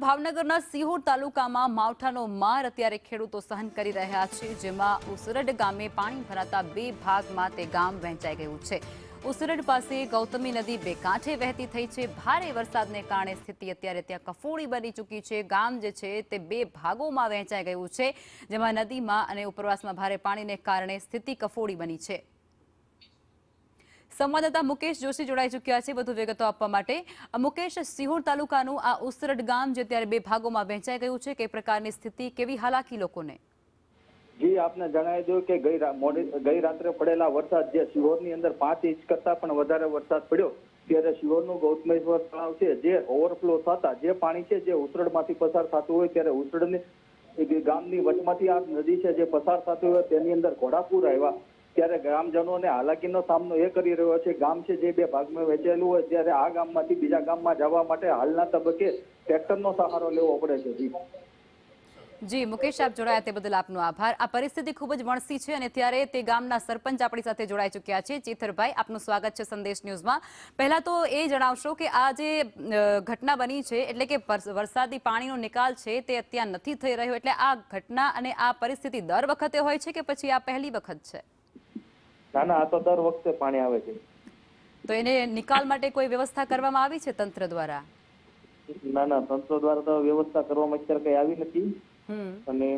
ભાવનગરના સિહોર તાલુકામાં માવઠાનો માર અત્યારે ખેડૂતો સહન કરી રહ્યા છે, જેમાં ઉસરડ ગામે પાણી ભરાતા બે ભાગમાં તે ગામ વહેંચાઈ ગયું છે। ઉસરડ પાસે ગૌતમી નદી બે કાંઠે વહેતી થઈ છે। ભારે વરસાદને કારણે સ્થિતિ અત્યારે ત્યાં કફોડી બની ચૂકી છે। ગામ જે છે તે બે ભાગોમાં વહેંચાઈ ગયું છે, જેમાં નદીમાં અને ઉપરવાસમાં ભારે પાણીને કારણે સ્થિતિ કફોડી બની છે। संवाददाता मुकेश जोशी जोड़ाई चुक्या है વધુ વિગતો આપવા માટે। मुकेश, सिहोर तालुकाનું આ ઉસરડ ગામ જે ત્યારે બે ભાગોમાં વહેંચાઈ ગયું છે, કઈ પ્રકારની સ્થિતિ, કેવી હાલાકી લોકોને? જી, આપને જણાવી દઉં કે ગઈ રાત્રે પડેલા વરસાદ જે સિહોરની અંદર 5 ઇંચ કરતા પણ વધારે વરસાદ પડ્યો, ત્યારે સિહોરનું ગૌતમેશ્વર તળાવ છે જે ઓવરફ્લો થતા જે પાણી છે જે ઉસરડમાંથી પસાર થતું હોય, ત્યારે ઉસરડની ગામની વચમાંથી આ નદી છે જે પસાર થતી હોય તેની અંદર ઘોડાપૂર આવ્યા, ત્યારે ગ્રામજનોને હાલાકીનો સામનો એ કરી રહ્યો છે। ગામ છે જે બે ભાગમાં વહેંચાયેલું હોય, ત્યારે આ ગામમાંથી બીજા ગામમાં જવા માટે હાલના તબક્કે ટ્રેક્ટરનો સહારો લેવો પડે છે। જી મુકેશ, આપ જોડાયા તે બદલ આપનો આભાર। આ પરિસ્થિતિ ખૂબ જ વણસી છે અને ત્યારે તે ગામના સરપંચ આપણી સાથે જોડાઈ ચૂક્યા છે। ચેતરભાઈ, આપનું સ્વાગત છે સંદેશ ન્યૂઝમાં। પહેલા તો એ જણાવશો કે આ જે ઘટના બની છે, એટલે કે વરસાદી પાણીનો નિકાલ છે તે અત્યારે નથી થઈ રહ્યો, એટલે આ ઘટના અને આ પરિસ્થિતિ દર વખતે હોય છે કે પછી આ પહેલી વખત છે? ના, આ તો દર વખતે પાણી આવે છે। તો એને નિકાલ માટે કોઈ વ્યવસ્થા કરવામાં આવી છે તંત્ર દ્વારા? ના, તંત્ર દ્વારા તો વ્યવસ્થા કરવામાં અત્યારે કઈ આવી નથી, અને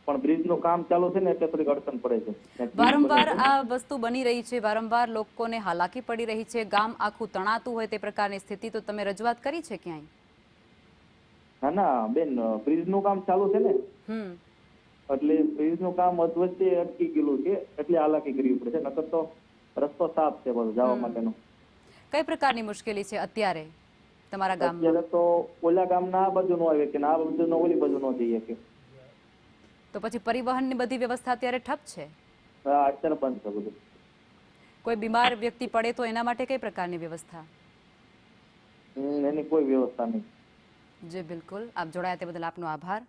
પણ બ્રિજનું કામ ચાલુ છે ને એટલે થોડીક અડચણ પડે છે। વારંવાર આ વસ્તુ બની રહી છે, વારંવાર લોકોને હાલાકી પડી રહી છે, ગામ આખું તણાતું હોય તે પ્રકારની સ્થિતિ, તો તમે રજૂઆત કરી છે ક્યાંય? ના બેન, બ્રિજનું કામ ચાલુ છે ને, એટલે બ્રિજનું કામ અધવચ્ચે અટકી ગયેલું છે, એટલે હાલાકી કરવી પડે છે, નકર તો રસ્તો સાફ છે બધો જવા માટેનો। કઈ પ્રકારની મુશ્કેલી છે અત્યારે તમારા ગામમાં? અત્યારે તો ઓલા ગામના આ બાજુ નો આવે કે આ બાજુ ઓલી બાજુ નો જઈએ કે, તો પછી પરિવહનની બધી વ્યવસ્થા અત્યારે ઠપ છે? અત્યારે બંધ છે બધું। કોઈ બીમાર વ્યક્તિ પડે તો એના માટે કઈ પ્રકારની વ્યવસ્થા? એની કોઈ વ્યવસ્થા નહીં। જી બિલકુલ, આપ જોડાયા તે બદલ આપનો આભાર।